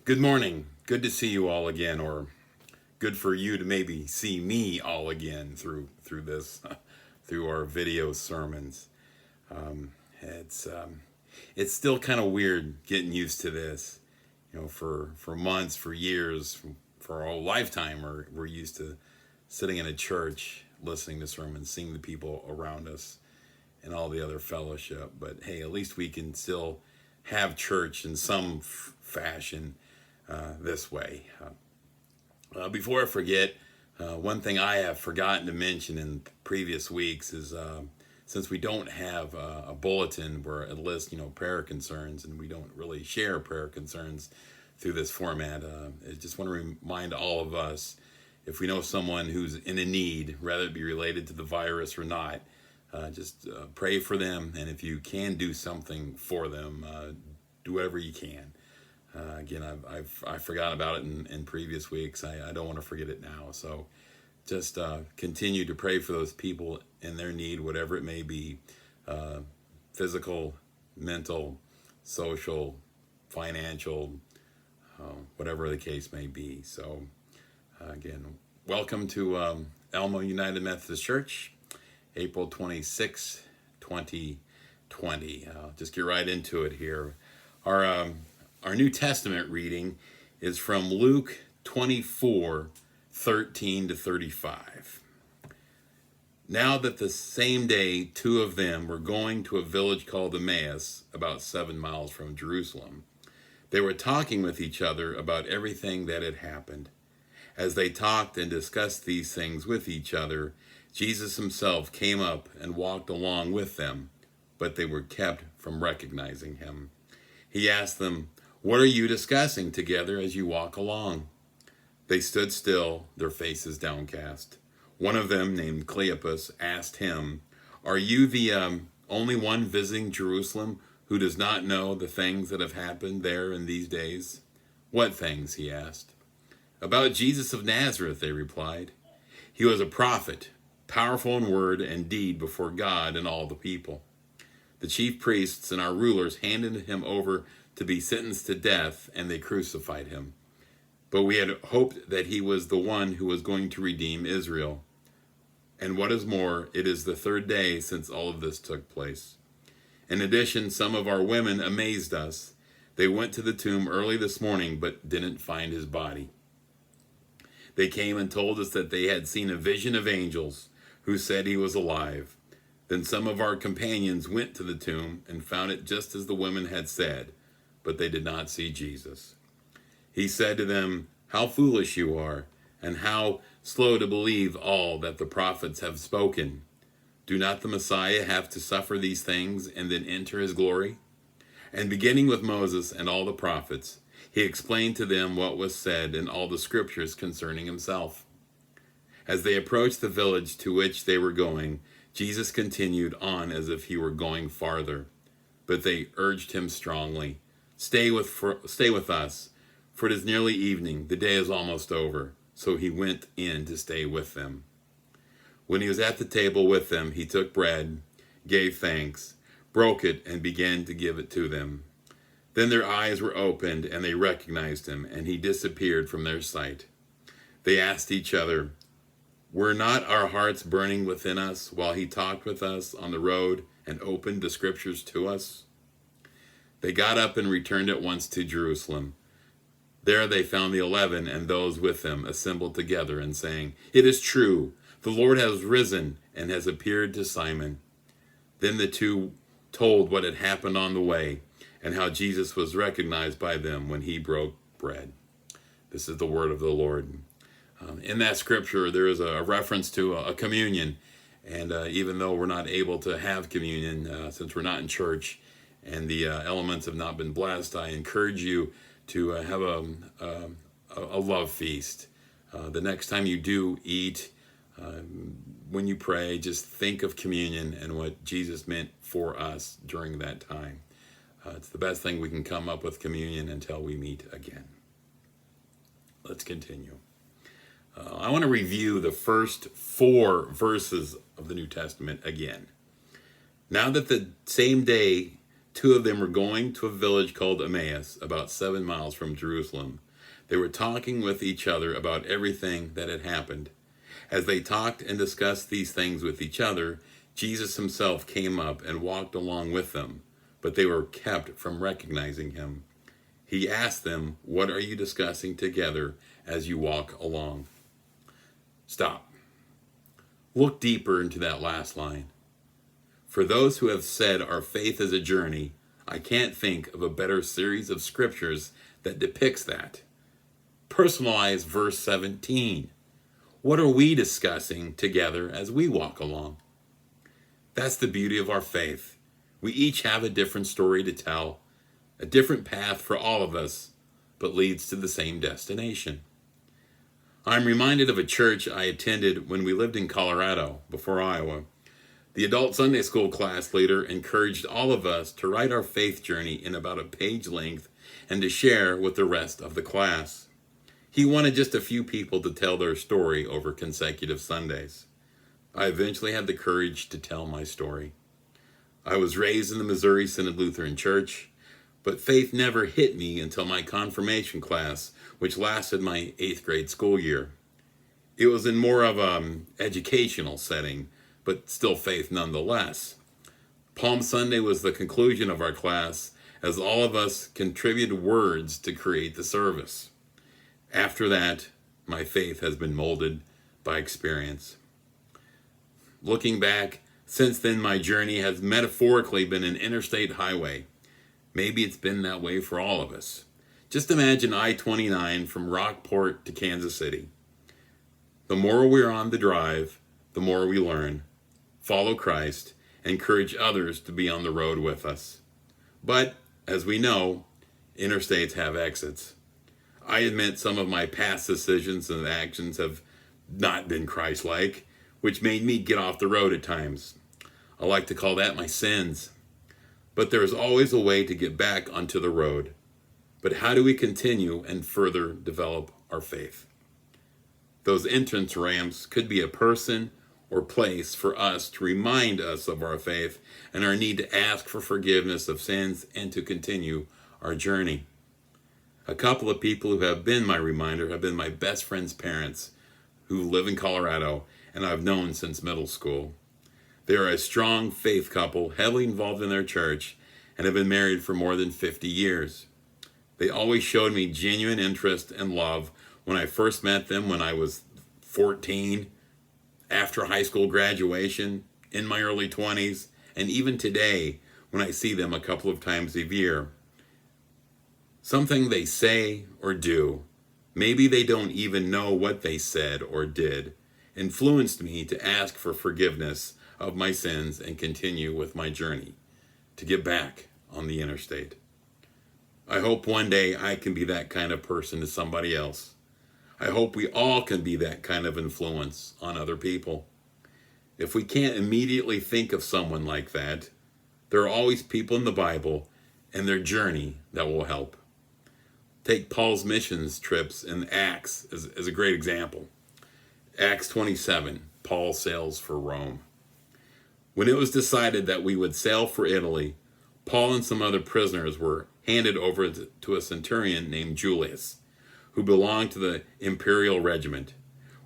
Good morning. Good to see you all again, or good for you to maybe see me all again through this, through our video sermons. Um, it's um, it's still kind of weird getting used to this. For months, for years, for our whole lifetime, we're used to sitting in a church, listening to sermons, seeing the people around us, and all the other fellowship. But hey, at least we can still have church in some fashion this way. Before I forget, one thing I have forgotten to mention in previous weeks is since we don't have a bulletin where it lists, prayer concerns, and we don't really share prayer concerns through this format, I just want to remind all of us, if we know someone who's in a need, whether it be related to the virus or not, just pray for them, and if you can do something for them, do whatever you can. Again, I forgot about it in previous weeks. I don't want to forget it now. So just continue to pray for those people in their need, whatever it may be, physical, mental, social, financial, whatever the case may be. So again, welcome to Elmo United Methodist Church, April 26, 2020. Just get right into it here. Our New Testament reading is from Luke 24:13-35. Now that the same day, two of them were going to a village called Emmaus, about 7 miles from Jerusalem. They were talking with each other about everything that had happened. As they talked and discussed these things with each other, Jesus himself came up and walked along with them, but they were kept from recognizing him. He asked them, "What are you discussing together as you walk along?" They stood still, their faces downcast. One of them, named Cleopas, asked him, "Are you the only one visiting Jerusalem who does not know the things that have happened there in these days?" "What things?" he asked. "About Jesus of Nazareth," they replied. "He was a prophet, powerful in word and deed before God and all the people. The chief priests and our rulers handed him over to be sentenced to death, and they crucified him. But we had hoped that he was the one who was going to redeem Israel. And what is more, it is the third day since all of this took place. In addition, some of our women amazed us. They went to the tomb early this morning, but didn't find his body. They came and told us that they had seen a vision of angels who said he was alive. Then some of our companions went to the tomb and found it just as the women had said, but they did not see Jesus." He said to them, "How foolish you are, and how slow to believe all that the prophets have spoken. Do not the Messiah have to suffer these things and then enter his glory?" And beginning with Moses and all the prophets, he explained to them what was said in all the scriptures concerning himself. As they approached the village to which they were going, Jesus continued on as if he were going farther. But they urged him strongly, Stay with us, for it is nearly evening. The day is almost over." So he went in to stay with them. When he was at the table with them, he took bread, gave thanks, broke it, and began to give it to them. Then their eyes were opened, and they recognized him, and he disappeared from their sight. They asked each other, "Were not our hearts burning within us while he talked with us on the road and opened the scriptures to us?" They got up and returned at once to Jerusalem. There they found the 11 and those with them assembled together and saying, "It is true, the Lord has risen and has appeared to Simon." Then the two told what had happened on the way and how Jesus was recognized by them when he broke bread. This is the word of the Lord. In that scripture, there is a reference to a communion. And even though we're not able to have communion, since we're not in church and the elements have not been blessed, I encourage you to have a love feast. The next time you do eat, when you pray, just think of communion and what Jesus meant for us during that time. It's the best thing we can come up with, communion, until we meet again. Let's continue. I want to review the first 4 verses of the New Testament again. Now that the same day two of them were going to a village called Emmaus, about 7 miles from Jerusalem. They were talking with each other about everything that had happened. As they talked and discussed these things with each other, Jesus himself came up and walked along with them, but they were kept from recognizing him. He asked them, "What are you discussing together as you walk along?" Stop. Look deeper into that last line. For those who have said our faith is a journey, I can't think of a better series of scriptures that depicts that. Personalize verse 17. What are we discussing together as we walk along? That's the beauty of our faith. We each have a different story to tell, a different path for all of us, but leads to the same destination. I'm reminded of a church I attended when we lived in Colorado, before Iowa. The adult Sunday school class leader encouraged all of us to write our faith journey in about a page length and to share with the rest of the class. He wanted just a few people to tell their story over consecutive Sundays. I eventually had the courage to tell my story. I was raised in the Missouri Synod Lutheran Church, but faith never hit me until my confirmation class, which lasted my 8th grade school year. It was in more of an educational setting, but still faith nonetheless. Palm Sunday was the conclusion of our class, as all of us contributed words to create the service. After that, my faith has been molded by experience. Looking back, since then my journey has metaphorically been an interstate highway. Maybe it's been that way for all of us. Just imagine I-29 from Rockport to Kansas City. The more we're on the drive, the more we learn, follow Christ, and encourage others to be on the road with us. But, as we know, interstates have exits. I admit some of my past decisions and actions have not been Christ-like, which made me get off the road at times. I like to call that my sins. But there is always a way to get back onto the road. But how do we continue and further develop our faith? Those entrance ramps could be a person or place for us to remind us of our faith and our need to ask for forgiveness of sins and to continue our journey. A couple of people who have been my reminder have been my best friend's parents, who live in Colorado, and I've known since middle school. They are a strong faith couple, heavily involved in their church, and have been married for more than 50 years. They always showed me genuine interest and love when I first met them when I was 14, after high school graduation, in my early 20s, and even today when I see them a couple of times a year. Something they say or do, maybe they don't even know what they said or did, influenced me to ask for forgiveness of my sins and continue with my journey to get back on the interstate. I hope one day I can be that kind of person to somebody else. I hope we all can be that kind of influence on other people. If we can't immediately think of someone like that, there are always people in the Bible and their journey that will help. Take Paul's missions trips in Acts as a great example. Acts 27, Paul sails for Rome. When it was decided that we would sail for Italy, Paul and some other prisoners were handed over to a centurion named Julius, who belonged to the imperial regiment.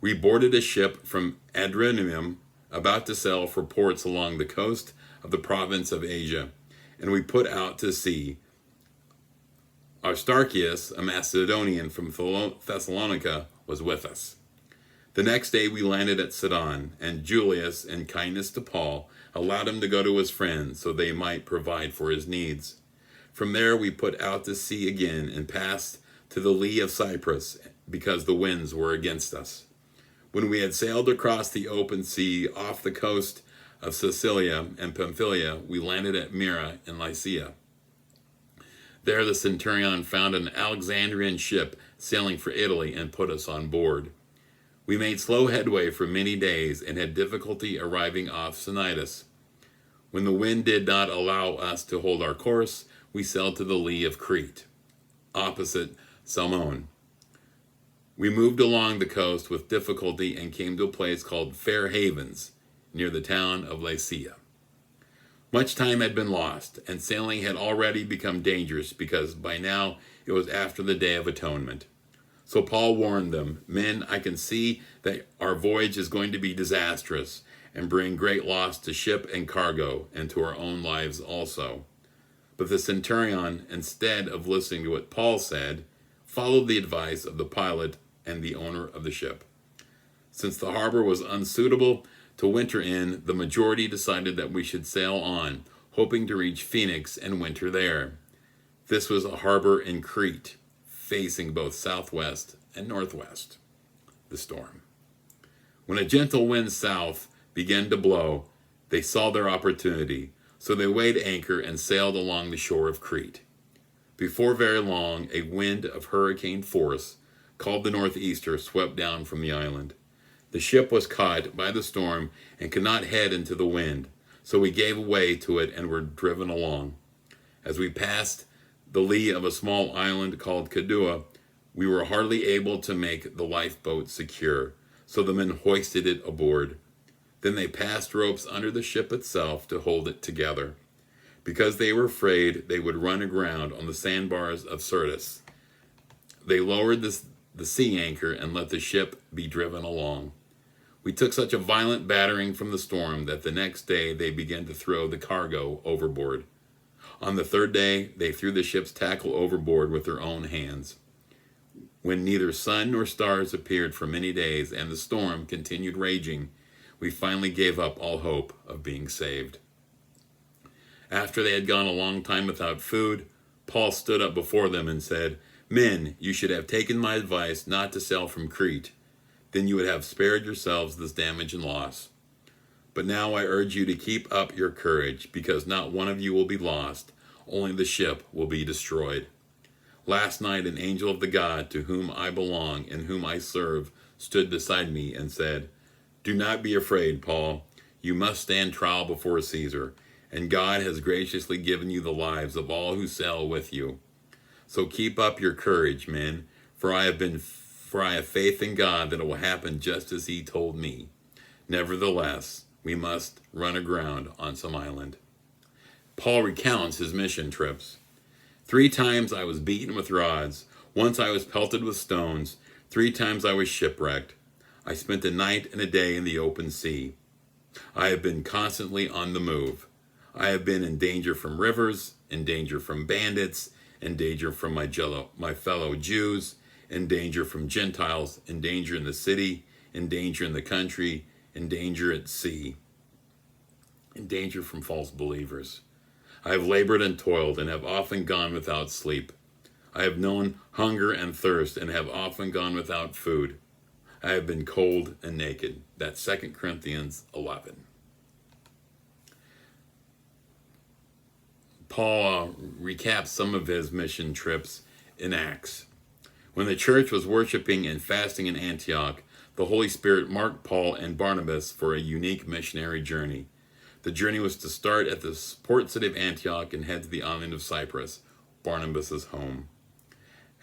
We boarded a ship from Adrenium about to sail for ports along the coast of the province of Asia, and we put out to sea. Aristarchus, a Macedonian from Thessalonica, was with us. The next day we landed at Sidon, and Julius, in kindness to Paul, allowed him to go to his friends so they might provide for his needs. From there we put out to sea again and passed to the lee of Cyprus because the winds were against us. When we had sailed across the open sea off the coast of Sicilia and Pamphylia, we landed at Myra in Lycia. There the centurion found an Alexandrian ship sailing for Italy and put us on board. We made slow headway for many days and had difficulty arriving off Cnidus. When the wind did not allow us to hold our course, we sailed to the lee of Crete, opposite Salmone. We moved along the coast with difficulty and came to a place called Fair Havens, near the town of Lycia. Much time had been lost, and sailing had already become dangerous because by now it was after the Day of Atonement. So Paul warned them, "Men, I can see that our voyage is going to be disastrous and bring great loss to ship and cargo and to our own lives also." But the centurion, instead of listening to what Paul said, followed the advice of the pilot and the owner of the ship. Since the harbor was unsuitable to winter in, the majority decided that we should sail on, hoping to reach Phoenix and winter there. This was a harbor in Crete, facing both southwest and northwest. The storm. When a gentle wind south began to blow, they saw their opportunity, so they weighed anchor and sailed along the shore of Crete. Before very long, a wind of hurricane force, called the northeaster, swept down from the island. The ship was caught by the storm and could not head into the wind, so we gave way to it and were driven along. As we passed the lee of a small island called Cadua, we were hardly able to make the lifeboat secure, so the men hoisted it aboard. Then they passed ropes under the ship itself to hold it together, because they were afraid they would run aground on the sandbars of Syrtis. They lowered the sea anchor and let the ship be driven along. We took such a violent battering from the storm that the next day they began to throw the cargo overboard. On the third day, they threw the ship's tackle overboard with their own hands. When neither sun nor stars appeared for many days and the storm continued raging, we finally gave up all hope of being saved. After they had gone a long time without food, Paul stood up before them and said, "Men, you should have taken my advice not to sail from Crete. Then you would have spared yourselves this damage and loss. But now I urge you to keep up your courage, because not one of you will be lost, only the ship will be destroyed." Last night an angel of the God to whom I belong and whom I serve stood beside me and said, "Do not be afraid, Paul. You must stand trial before Caesar, and God has graciously given you the lives of all who sail with you. So keep up your courage, men, for I have faith in God that it will happen just as he told me. Nevertheless, we must run aground on some island." Paul recounts his mission trips. 3 times I was beaten with rods. Once I was pelted with stones. 3 times I was shipwrecked. I spent a night and a day in the open sea. I have been constantly on the move. I have been in danger from rivers, in danger from bandits, in danger from my fellow Jews, in danger from Gentiles, in danger in the city, in danger in the country, in danger at sea, in danger from false believers. I have labored and toiled and have often gone without sleep. I have known hunger and thirst and have often gone without food. I have been cold and naked. That's 2 Corinthians 11. Paul recaps some of his mission trips in Acts. When the church was worshiping and fasting in Antioch, the Holy Spirit marked Paul and Barnabas for a unique missionary journey. The journey was to start at the port city of Antioch and head to the island of Cyprus, Barnabas' home.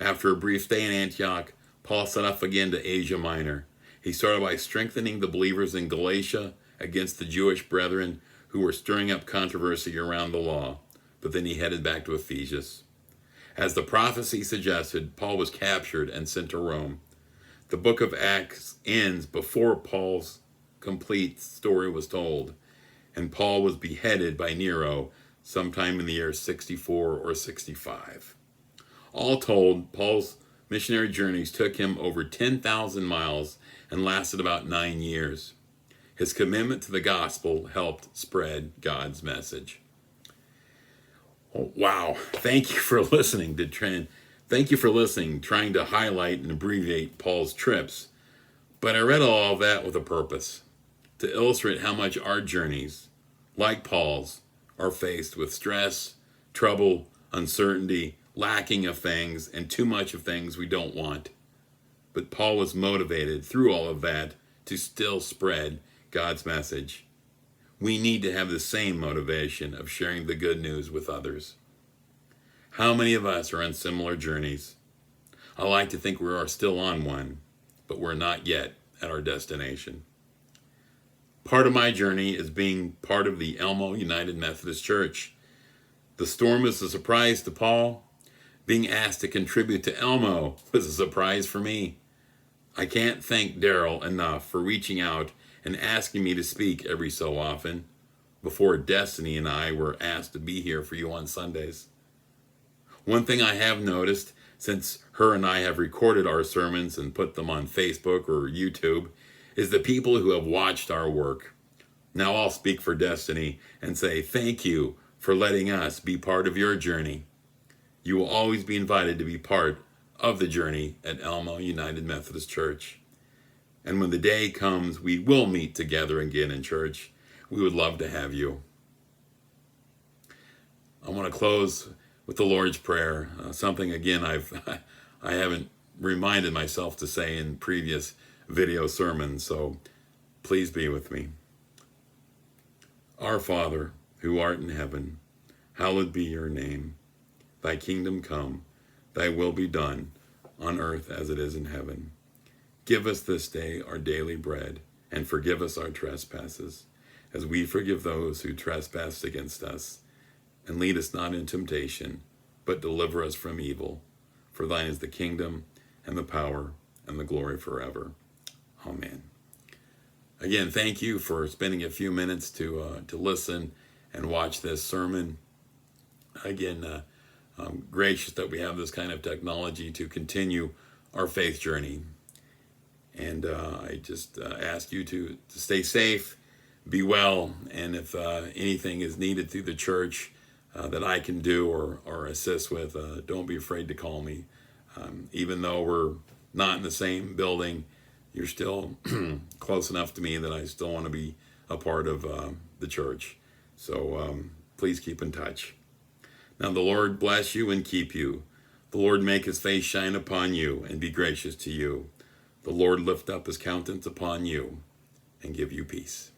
After a brief stay in Antioch, Paul set off again to Asia Minor. He started by strengthening the believers in Galatia against the Jewish brethren who were stirring up controversy around the law, but then he headed back to Ephesus. As the prophecy suggested, Paul was captured and sent to Rome. The book of Acts ends before Paul's complete story was told, and Paul was beheaded by Nero sometime in the year 64 or 65. All told, Paul's missionary journeys took him over 10,000 miles and lasted about 9 years. His commitment to the gospel helped spread God's message. Oh, wow. Thank you for listening, trying to highlight and abbreviate Paul's trips. But I read all of that with a purpose, to illustrate how much our journeys, like Paul's, are faced with stress, trouble, uncertainty, lacking of things, and too much of things we don't want. But Paul was motivated through all of that to still spread God's message. We need to have the same motivation of sharing the good news with others. How many of us are on similar journeys? I like to think we are still on one, but we're not yet at our destination. Part of my journey is being part of the Elmo United Methodist Church. The storm was a surprise to Paul. Being asked to contribute to Elmo was a surprise for me. I can't thank Daryl enough for reaching out and asking me to speak every so often before Destiny and I were asked to be here for you on Sundays. One thing I have noticed since her and I have recorded our sermons and put them on Facebook or YouTube is the people who have watched our work. Now I'll speak for Destiny and say thank you for letting us be part of your journey. You will always be invited to be part of the journey at Elmo United Methodist Church. And when the day comes, we will meet together again in church. We would love to have you. I want to close with the Lord's Prayer, something again I haven't reminded myself to say in previous video sermons, so please be with me. Our Father, who art in heaven, hallowed be your name. Thy kingdom come, thy will be done, on earth as it is in heaven. Give us this day our daily bread, and forgive us our trespasses, as we forgive those who trespass against us. And lead us not into temptation, but deliver us from evil. For thine is the kingdom, and the power, and the glory forever. Amen. Again, thank you for spending a few minutes to listen and watch this sermon. Again, I'm gracious that we have this kind of technology to continue our faith journey. And I just ask you to stay safe, be well, and if anything is needed through the church that I can do or assist with, don't be afraid to call me. Even though we're not in the same building, you're still close enough to me that I still want to be a part of the church. So please keep in touch. Now the Lord bless you and keep you. The Lord make his face shine upon you and be gracious to you. The Lord lift up his countenance upon you and give you peace.